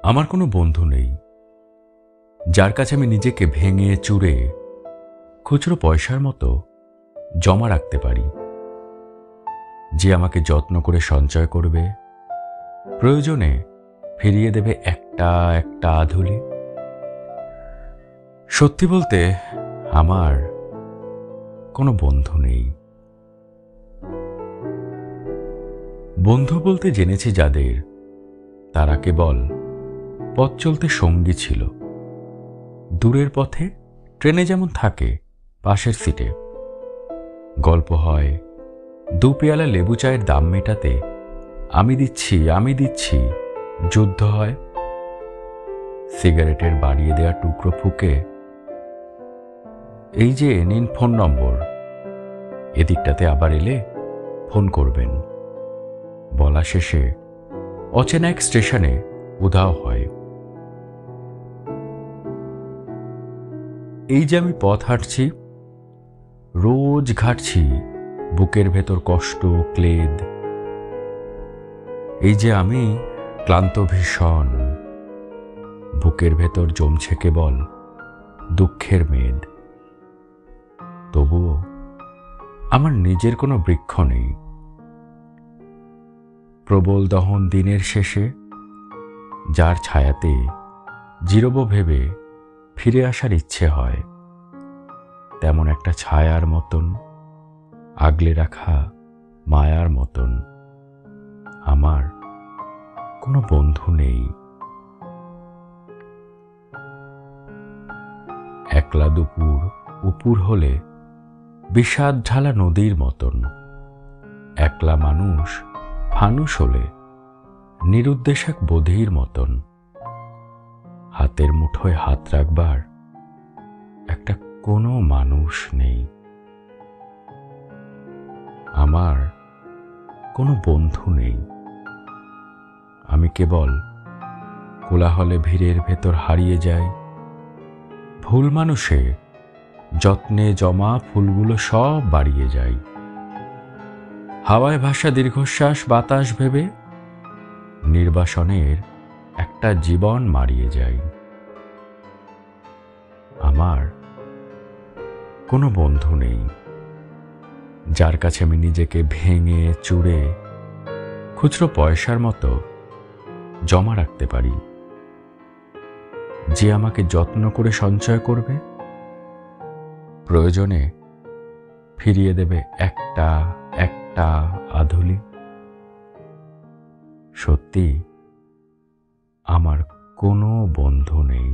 আমার কোনো বন্ধু নেই যার কাছে আমি নিজেকে ভেঙে চুরে খুচরো পয়সার মতো জমা রাখতে পারি, যে আমাকে যত্ন করে সঞ্চয় করবে, প্রয়োজনে ফিরিয়ে দেবে একটা একটা আধুলি। সত্যি বলতে আমার কোনো বন্ধু নেই। বন্ধু বলতে জেনেছি যাদের, তারা কেবল পথ চলতে সঙ্গী ছিল। দূরের পথে ট্রেনে যেমন থাকে পাশের সিটে, গল্প হয়, দু পেয়ালা লেবু চায়ের দাম মেটাতে আমি দিচ্ছি যুদ্ধ হয়। সিগারেটের বাড়িয়ে দেওয়া টুকরো ফুকে, এই যে নিন ফোন নম্বর, এদিকটাতে আবার এলে ফোন করবেন, বলা শেষে অচেনা এক স্টেশনে উধাও হয়। এই যে আমি পথ হাঁটছি, রোজ ঘাটছি বুকের ভেতর কষ্ট ক্লেদ। এই যে আমি ক্লান্ত ভীষণ, বুকের ভেতর জমছে কেবল দুঃখের মেদ। তবুও আমার নিজের কোনো বৃক্ষ নেই। প্রবল দহন দিনের শেষে যার ছায়াতে জিরোবো ভেবে ফিরে আসার ইচ্ছে হয়, তেমন একটা ছায়ার মতন, আগলে রাখা মায়ার মতন আমার কোনো বন্ধু নেই। একলা দুপুর উপুর হলে বিষাদ ঢালা নদীর মতন, একলা মানুষ ফানুস হলে নিরুদ্দেশ এক বধির মতন, হাতের মুঠোয় হাত রাখবার একটা কোনো মানুষ নেই। আমার কোনো বন্ধু নেই। আমি কেবল কোলাহলে ভিড়ের ভেতর হারিয়ে যাই। ভুল মানুষে যত্নে জমা ফুলগুলো সব বাড়িয়ে যাই। হাওয়ায় ভাসা দীর্ঘশ্বাস বাতাস ভেবে নির্বাসনের একটা জীবন মারিয়ে যাই। আমার কোনো বন্ধু নেই যার কাছে আমি নিজেকে ভেঙে চুরে খুচরো পয়সার মতো জমা রাখতে পারি, যে আমাকে যত্ন করে সঞ্চয় করবে, প্রয়োজনে ফিরিয়ে দেবে একটা একটা আধুলি। সত্যি আমার কোনো বন্ধু নেই।